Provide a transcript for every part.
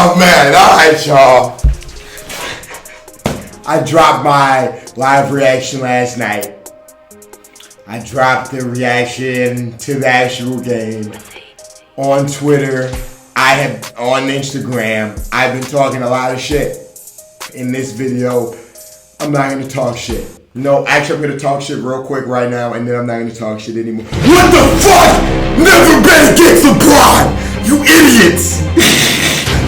Oh, man. All right, y'all. I dropped my live reaction last night. I dropped the reaction to the actual game on Twitter. On Instagram. I've been talking a lot of shit. In this video, I'm not going to talk shit. No, actually, I'm going to talk shit real quick right now, and then I'm not going to talk shit anymore. What the fuck? Never bet against LeBron! You idiots!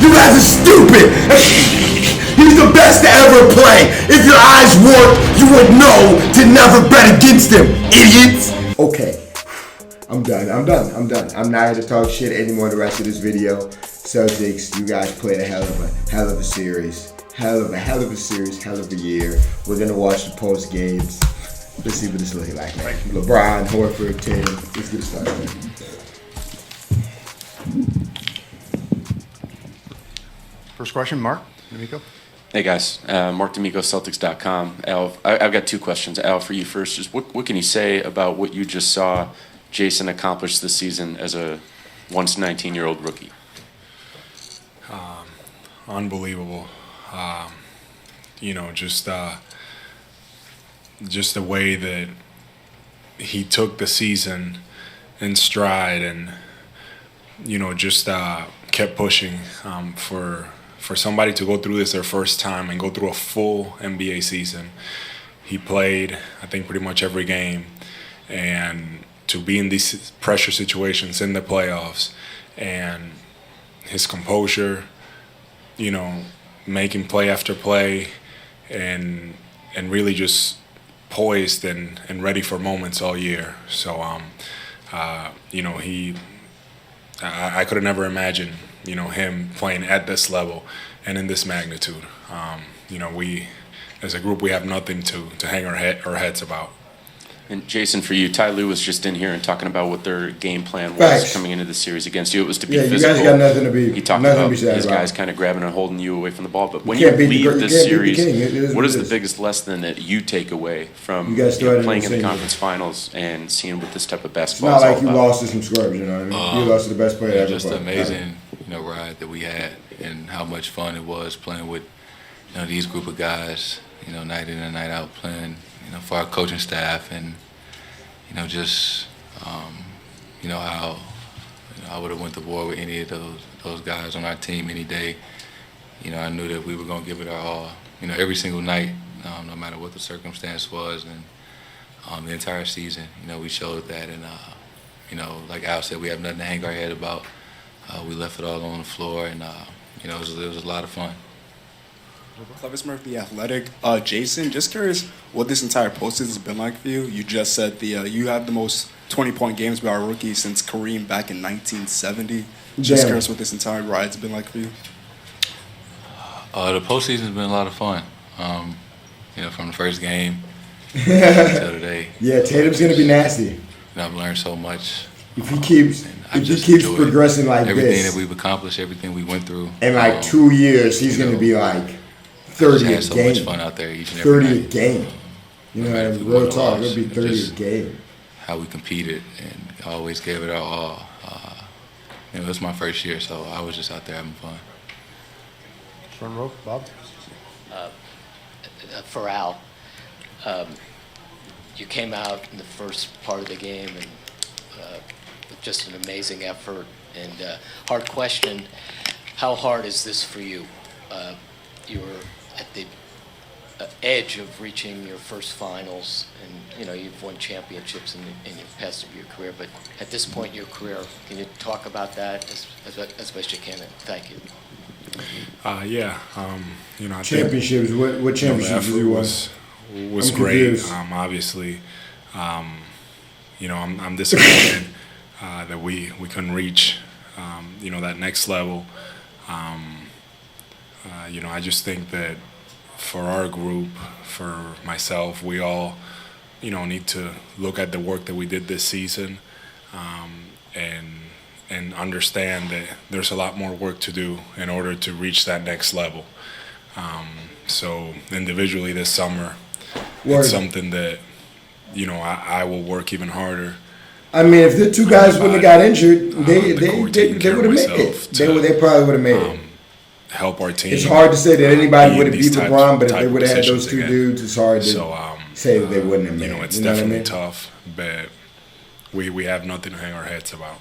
You guys are stupid! He's the best to ever play! If your eyes worked, you would know to never bet against him, idiots! Okay, I'm done. I'm not going to talk shit anymore the rest of this video. Celtics, you guys played a hell of a series. Hell of a series, hell of a year. We're gonna watch the post games. Let's see what this looking like, man. LeBron, Horford, Tatum. Let's get started, man. First question, Mark D'Amico. Hey guys, Mark D'Amico, Celtics.com. Al, I've got two questions. Al, for you first, just what can you say about what you just saw Jayson accomplish this season as a once 19-year-old rookie? Unbelievable. Just the way that he took the season in stride and, just kept pushing. For somebody to go through this their first time and go through a full NBA season, he played, I think, pretty much every game. And to be in these pressure situations in the playoffs and his composure, making play after play and really just poised and ready for moments all year. So, I could have never imagined, him playing at this level and in this magnitude. We, as a group, we have nothing to hang our heads about. And Jayson, for you, Ty Lue was just in here and talking about what their game plan was Facts. coming into the series against you. It was to be Yeah, physical. you guys got nothing to be. He talked nothing about to be sad his about. guys kind of grabbing and holding you away from the ball. But when You you can't beat the leave king. this series, It is what is it the biggest lesson that you take away from You guys started playing in in the the same conference finals and seeing what this type of It's basketball not is all like you about? lost to some scrubs, you know what I mean? You lost to the best player ever. Just an played. amazing, ride that we had, and how much fun it was playing with, these group of guys, night in and night out playing, for our coaching staff, and just how I would have went to war with any of those guys on our team any day. I knew that we were gonna give it our all, every single night, no matter what the circumstance was, and the entire season, we showed that, and like Al said, we have nothing to hang our head about. We left it all on the floor, and it was a lot of fun. Clevis Murphy, Athletic. Jayson, just curious what this entire postseason has been like for you. You just said you have the most 20-point games by a rookie since Kareem back in 1970. Just curious what this entire ride's been like for you. The postseason's been a lot of fun. From the first game till today. Yeah, Tatum's gonna be nasty. I've learned so much. If he keeps progressing like everything this, that we've accomplished, everything we went through. in like 2 years, he's gonna be like 30 a had so game. much fun out there each and every 30 night. a game. You know, If we real won or talk, lost, it'll be 30 a just game. How we competed and always gave it our all. It was my first year, so I was just out there having fun. Front row, Bob. For Al, you came out in the first part of the game and with just an amazing effort and hard question. How hard is this for you? You were at the edge of reaching your first finals, and you've won championships in your past of your career. But at this point in your career, can you talk about that as best you can? And thank you. I Championships. think, What championships the did you win? effort was I'm great. confused. Obviously, I'm disappointed that we couldn't reach that next level. I just think that for our group, for myself, we all, need to look at the work that we did this season, and understand that there's a lot more work to do in order to reach that next level. So individually this summer, it's something that, I will work even harder. I mean, if the two guys wouldn't have got injured, they would have made it. They probably would have made it. help our team. It's hard to say that anybody be would in have beat these LeBron, but if type they of would have had those positions two again. dudes, it's hard to So, say that they wouldn't have made you know, it. it's You know what I definitely mean? tough, but we have nothing to hang our heads about.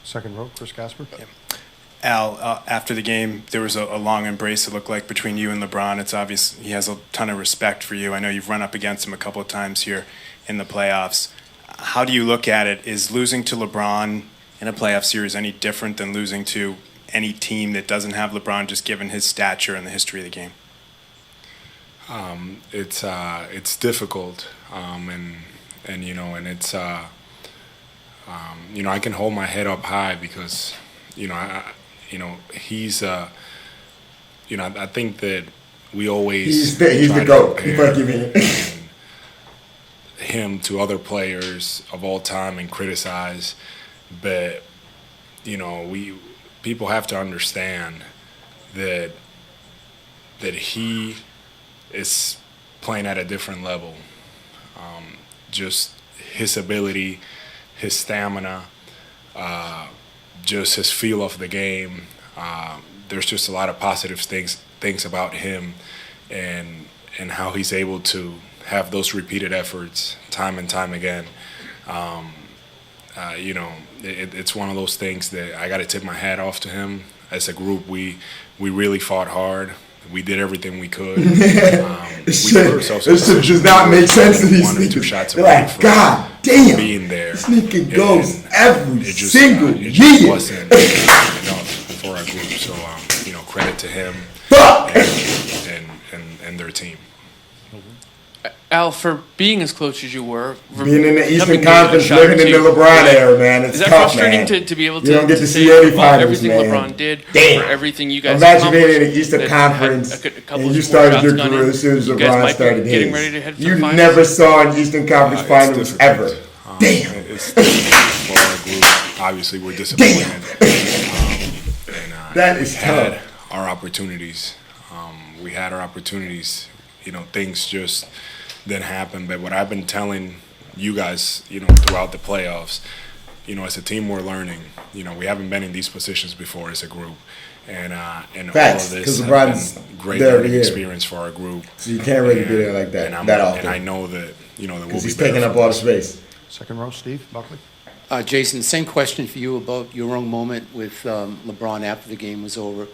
Second row, Chris Gasper. Al, after the game, there was a long embrace, it looked like, between you and LeBron. It's obvious he has a ton of respect for you. I know you've run up against him a couple of times here in the playoffs. How do you look at it? Is losing to LeBron in a playoff series any different than losing to any team that doesn't have LeBron, just given his stature and the history of the game? It's difficult, and you know, and it's you know, I can hold my head up high because you know, he's you know, I think that we always He's try the to GOAT. compare Fuck you, man. him to other players of all time and criticize, but you know, people have to understand that he is playing at a different level. Just his ability, his stamina, just his feel of the game. There's just a lot of positive things about him, and how he's able to have those repeated efforts time and time again. You know, it's one of those things that I got to tip my hat off to him. As a group, we really fought hard. We did everything we could. We put ourselves in a This shit position does not where make sense to we were these one or two niggas. shots They're away like, from God damn, being there. this nigga goes And every it just, single it just year. wasn't enough for our group. So, you know, credit to him Fuck! and their team. Al, for being as close as you were, for Being in the Eastern becoming a Conference, shot living in the two, LeBron era, man, it's is that tough, frustrating man. to be able to, You don't get to say see any for finals, everything man. LeBron did, Damn. for everything you guys Imagine being accomplished, in the Eastern that had Conference a couple and of you more started shots your gone career in, as soon as you guys LeBron might be started getting his. ready to head for You the finals. never saw an Eastern Conference It's Finals difficult. ever. Damn. It's difficult for our group. Obviously, we're disappointed. That is had tough. our opportunities. We had our opportunities. You know, things just didn't happen. But what I've been telling you guys, you know, throughout the playoffs, you know, as a team, we're learning. You know, we haven't been in these positions before as a group, and Facts, all of 'cause this LeBron's has been great there every learning year. experience for our group. So you can't really be there like that, And that often. And I know that, you know, that we'll Because be he's better taking up for all the it. space. Second row, Steve Buckley. Jayson, same question for you about your own moment with LeBron after the game was over.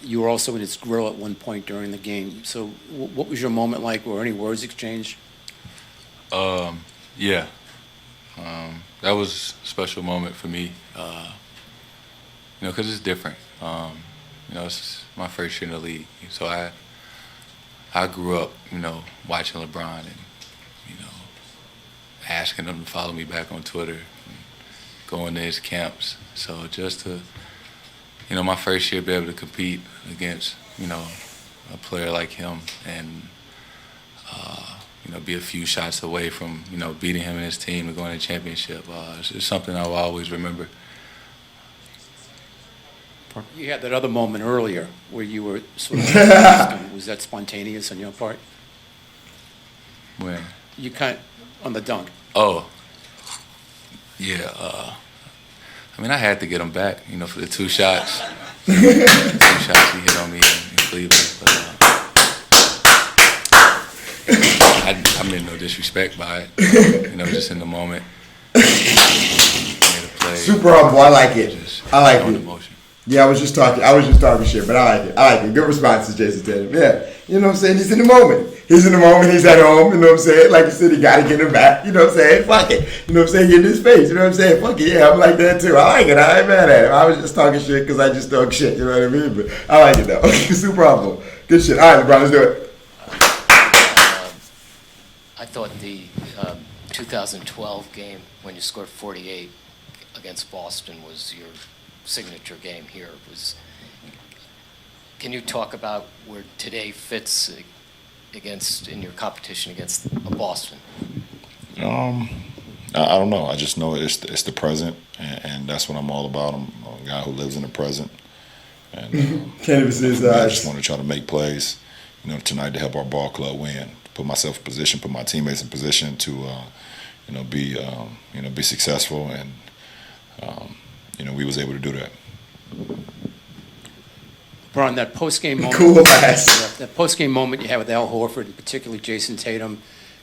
You were also in his grill at one point during the game. So what was your moment like? Were any words exchanged? Yeah. That was a special moment for me. You know, because it's different. You know, it's my first year in the league. So I grew up, you know, watching LeBron and, you know, asking him to follow me back on Twitter, and going to his camps. So just to, you know, my first year be able to compete against, you know, a player like him and, you know, be a few shots away from, you know, beating him and his team and going to the championship. It's something I'll always remember. You had that other moment earlier where you were sort of, was that spontaneous on your part? When? You on the dunk. Oh, yeah. I mean, I had to get him back, you know, for the two shots. Two shots he hit on me in Cleveland. But, I meant no disrespect by it. You know, just in the moment. Made a play. Super humble. I like it. Just I like showing it. emotion. Yeah, I was just talking shit, but I like it. I like it. Good response to Jayson Tatum. Yeah. You know what I'm saying? He's in the moment. He's in the moment. He's at home. You know what I'm saying? Like you said, he got to get him back. You know what I'm saying? Fuck it. You know what I'm saying? Get in his face. You know what I'm saying? Fuck it. Yeah, I'm like that too. I like it. I ain't mad at him. I was just talking shit because I just talk shit. You know what I mean? But I like it though. Super humble. Good shit. All right, LeBron, let's do it. I thought the 2012 game when you scored 48 against Boston was your signature game here. Can you talk about where today fits in your competition against Boston? I don't know. I just know it's the present, and that's what I'm all about. I'm a guy who lives in the present, and Can't even see his I eyes. just want to try to make plays, you know, tonight to help our ball club win. Put myself in position, put my teammates in position to, you know, be successful, and you know, we was able to do that. Brian, that post-game moment, Cool ass. that post-game moment you had with Al Horford, and particularly Jayson Tatum,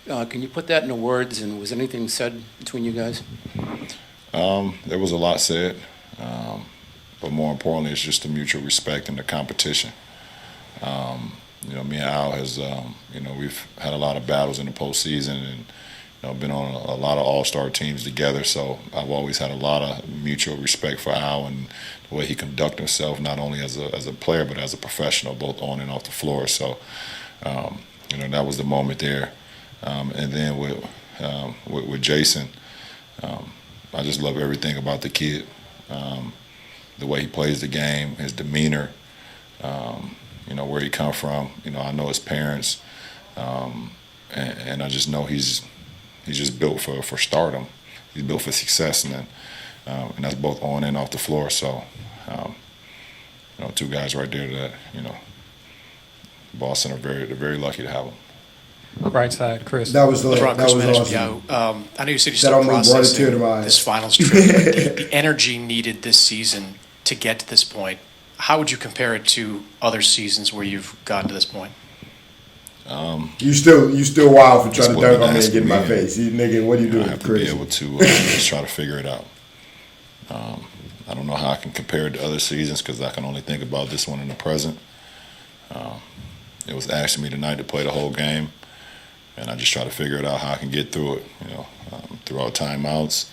can you put that into words, and was anything said between you guys? There was a lot said, but more importantly, it's just the mutual respect and the competition. Me and Al has, we've had a lot of battles in the postseason and, been on a lot of all-star teams together. So I've always had a lot of mutual respect for Al and the way he conducts himself, not only as a player, but as a professional, both on and off the floor. So, that was the moment there. And then with Jayson, I just love everything about the kid. The way he plays the game, his demeanor, where he come from. I know his parents, and I just know he's just built for stardom. He's built for success, and that's both on and off the floor. So, two guys right there that Boston they're very lucky to have them. Right side, Chris. That was LeBron, Chris awesome. Manishio. I know you said you're That still almost brought a tear processing to my eyes. this finals trip, but the energy needed this season to get to this point. How would you compare it to other seasons where you've gotten to this point? You still wild for trying to That's what dunk been on me and asking get in my me. face. You nigga, what are you I doing? have to Crazy. be able to just try to figure it out. I don't know how I can compare it to other seasons because I can only think about this one in the present. It was asking me tonight to play the whole game, and I just try to figure it out how I can get through it. Throughout timeouts,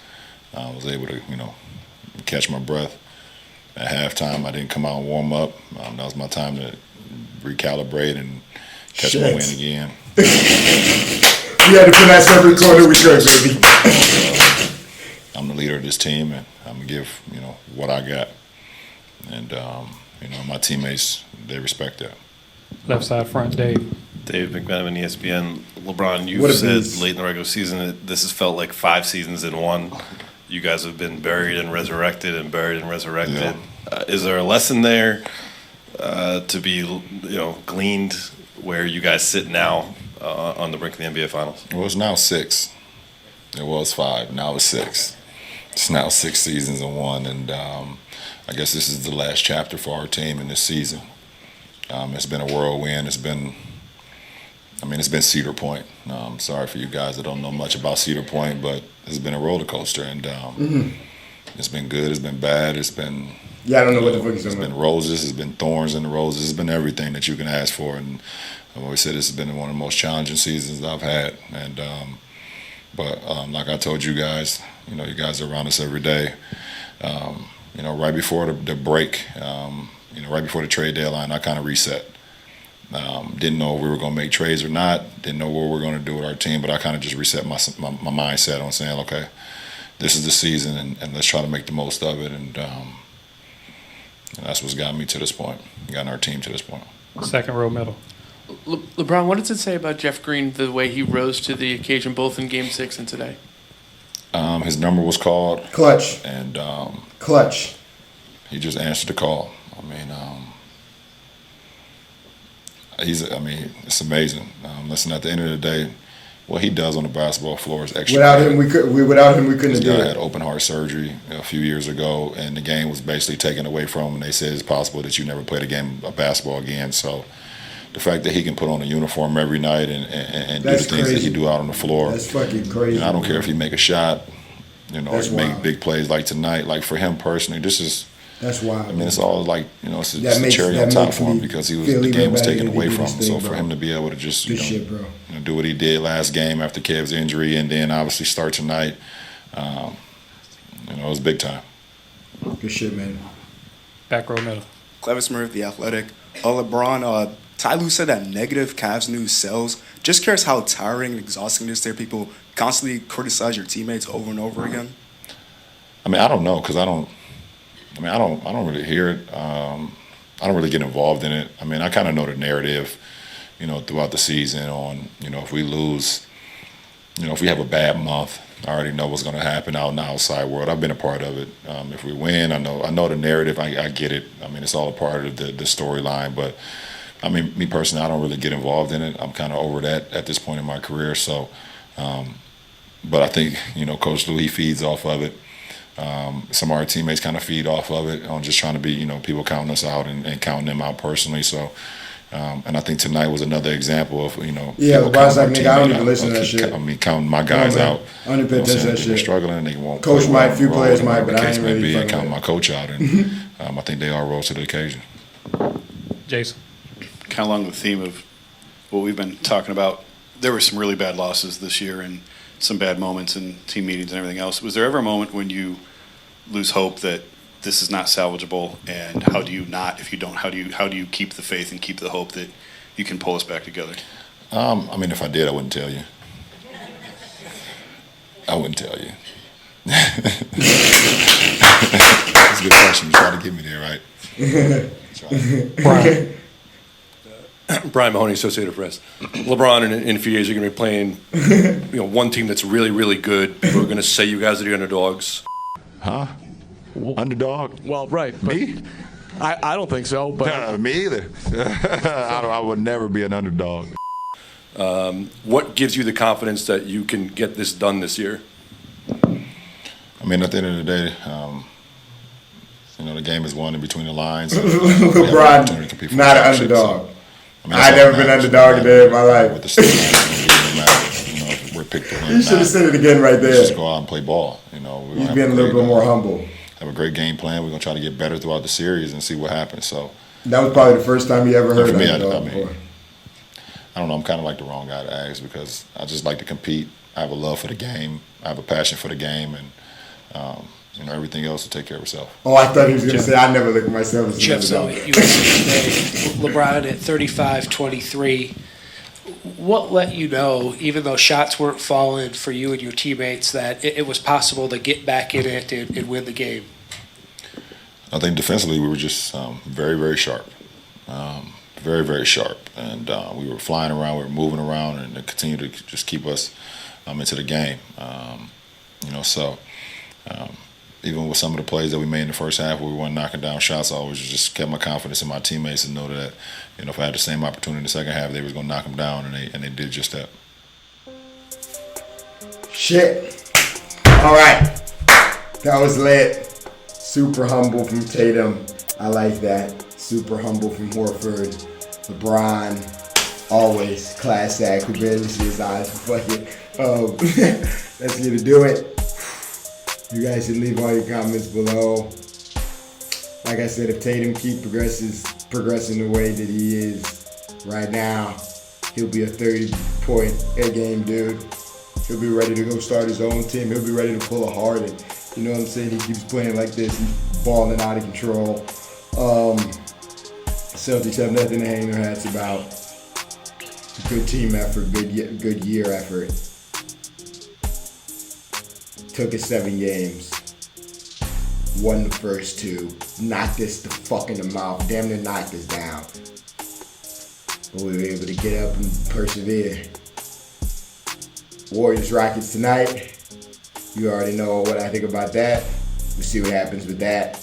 I was able to catch my breath. At halftime, I didn't come out and warm up. That was my time to recalibrate and catch my win again. You had to finesse every corner we could, baby. I'm the leader of this team, and I'm gonna give what I got, and my teammates, they respect that. Left side front, Dave. Dave McMenamin, ESPN. LeBron, What you a said beast. late in the regular season that this has felt like 5 seasons in one. You guys have been buried and resurrected and buried and resurrected. Yeah. Is there a lesson there to be gleaned where you guys sit now on the brink of the NBA Finals? Well, it's now 6. It was 5. Now it's 6. It's now 6 seasons in one, and I guess this is the last chapter for our team in this season. It's been a whirlwind. It's been Cedar Point. Sorry for you guys that don't know much about Cedar Point, but it's been a roller coaster, and it's been good. It's been bad. It's been Yeah, I don't know what the fuck he's It's talking been about. roses. It's been thorns in the roses. It's been everything that you can ask for, and I've always said this has been one of the most challenging seasons I've had. And but like I told you guys, you guys are around us every day. Right before the break, right before the trade deadline, I kind of reset. Didn't know if we were going to make trades or not. Didn't know what we were going to do with our team, but I kind of just reset my mindset on saying, okay, this is the season, and let's try to make the most of it. And that's what's gotten me to this point, gotten our team to this point. Second row, middle. LeBron, what does it say about Jeff Green, the way he rose to the occasion, both in Game 6 and today? His number was called. Clutch. And Clutch. he just answered the call. It's amazing. Listen, at the end of the day, what he does on the basketball floor is extra. Without him, we couldn't This have done guy it. had open heart surgery a few years ago, and the game was basically taken away from him. And they said it's possible that you never played a game of basketball again. So the fact that he can put on a uniform every night and do the That's things that he crazy. do out on the floor, That's fucking crazy. I don't care if he make a shot, That's or make wild. big plays like tonight. Like for him personally, this is. That's wild. It's all like it's That the makes- cherry that on top makes for him me because feel the even game was better taken that away he did from his him. So thing, for bro. him to be able to just Good shit, bro. do what he did last game after Kev's injury, and then obviously start tonight, it was big time. Good shit, man. Back row, middle. Clever Smurf, The Athletic. LeBron, Ty Lue said that negative Cavs news sells. Just curious how tiring and exhausting it is to hear people constantly criticize your teammates over and over again. I don't know because I don't really hear it. I don't really get involved in it. I kind of know the narrative, throughout the season on, if we lose, if we have a bad month, I already know what's going to happen out in the outside world. I've been a part of it. If we win, I know the narrative. I get it. It's all a part of the storyline. But me personally, I don't really get involved in it. I'm kind of over that at this point in my career. So, but I think Coach Lue, he feeds off of it. Some of our teammates kind of feed off of it on just trying to be, people counting us out and counting them out personally. So, and I think tonight was another example of, Yeah, people LeBron's like, counting nigga, I our don't teammate even listen to that out. shit. I mean, counting my guys out. I don't even pay attention to that They're shit. struggling. They won't. Coach play might, well, few players whatever might, but the I case ain't may really be, and fucking counting with my coach out. And I think they all rose to the occasion. Jason. Kind of along the theme of what we've been talking about, there were some really bad losses this year and some bad moments in team meetings and everything else. Was there ever a moment when you lose hope that this is not salvageable, and how do you not, if you don't, how do you keep the faith and keep the hope that you can pull us back together? I mean, if I did, I wouldn't tell you. I wouldn't tell you. That's a good question. You try to get me there, right? Brian. Brian Mahoney, Associated Press. LeBron, in a few years, you're going to be playing, one team that's really, really good. People are going to say you guys are the underdogs. Huh? Underdog? Well, right. Me? I don't think so. But me either. I would never be an underdog. What gives you the confidence that you can get this done this year? I mean, at the end of the day, the game is won in between the lines. LeBron, not an underdog. I've never been underdog a day in my life. With the if we're picked to win. You should have said it again right there. Just go out and play ball. He's being a little bit more humble. Have a great game plan. We're gonna try to get better throughout the series and see what happens. So that was probably the first time you ever heard for me, underdog before. I don't know. I'm kind of like the wrong guy to ask because I just like to compete. I have a love for the game. I have a passion for the game, and everything else will take care of itself. Oh, I thought he was going to say I never look at myself as an Jeff, so underdog. you today, LeBron at 35-23. What let you know, even though shots weren't falling for you and your teammates, that it was possible to get back in it and win the game? I think defensively we were just very, very sharp. Very, very sharp. And we were flying around, we were moving around, and it continued to just keep us into the game. Even with some of the plays that we made in the first half where we weren't knocking down shots, I always just kept my confidence in my teammates and know that, if I had the same opportunity in the second half, they was going to knock them down, and they did just that. Shit. All right. That was lit. Super humble from Tatum. I like that. Super humble from Horford. LeBron. Always. Class act. We barely see his eyes. Fuck it. That's going to do it. You guys should leave all your comments below. Like I said, if Tatum keeps progressing the way that he is right now, he'll be a 30-point-a-game dude. He'll be ready to go start his own team. He'll be ready to pull a Harden. You know what I'm saying? He keeps playing like this. He's balling out of control. Celtics have nothing to hang their hats about. Good team effort, good year effort. Took us 7 games. Won the first 2. Knocked us the fuck in the mouth. Damn near knocked us down. But we were able to get up and persevere. Warriors Rockets tonight. You already know what I think about that. We'll see what happens with that.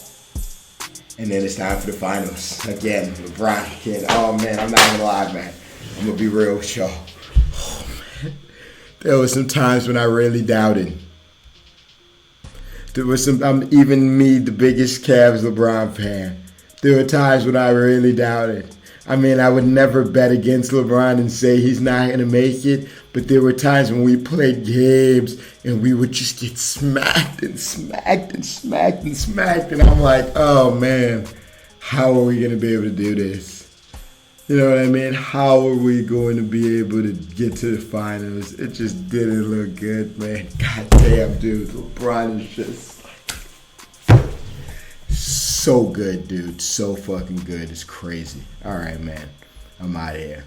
And then it's time for the finals. Again, LeBron again. Oh man, I'm not gonna lie, man. I'm gonna be real with y'all. Oh man. There were some times when I really doubted. There was even me, the biggest Cavs LeBron fan. There were times when I really doubted. I mean, I would never bet against LeBron and say he's not going to make it, but there were times when we played games and we would just get smacked and smacked and smacked and smacked, and I'm like, oh man, how are we going to be able to do this? You know what I mean? How are we going to be able to get to the finals? It just didn't look good, man. God damn, dude. LeBron is just so good, dude. So fucking good. It's crazy. All right, man. I'm out of here.